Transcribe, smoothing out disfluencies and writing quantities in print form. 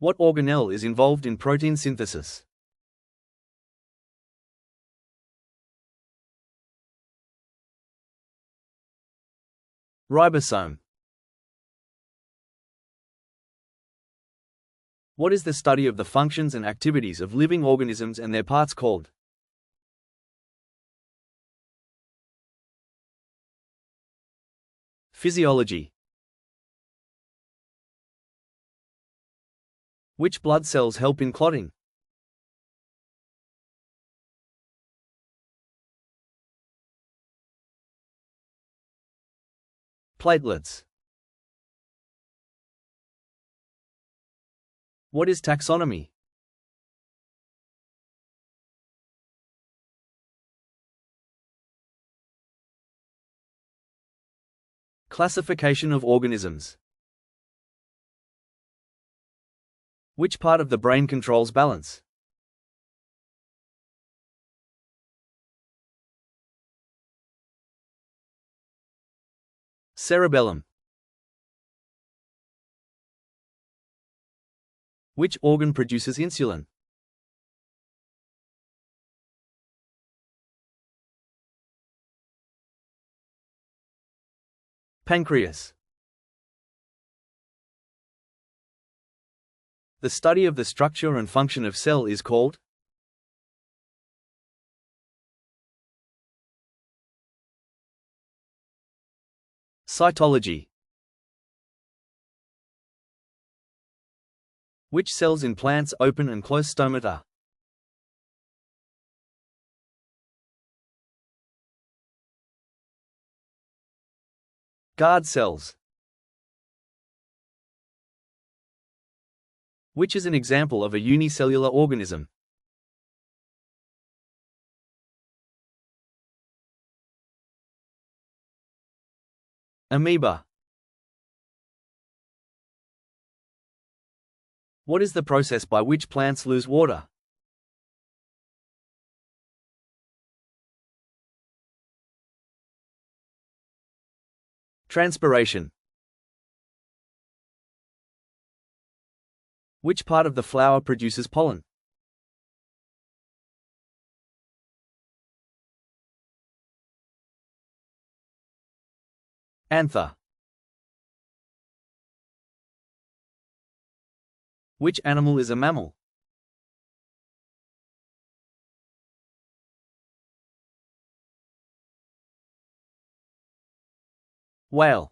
What organelle is involved in protein synthesis? Ribosome. What is the study of the functions and activities of living organisms and their parts called? Physiology. Which blood cells help in clotting? Platelets. What is taxonomy? Classification of organisms. Which part of the brain controls balance? Cerebellum. Which organ produces insulin? Pancreas. The study of the structure and function of cell is called? Cytology. Which cells in plants open and close stomata? Guard cells. Which is an example of a unicellular organism? Amoeba. What is the process by which plants lose water? Transpiration. Which part of the flower produces pollen? Anther. Which animal is a mammal? Whale.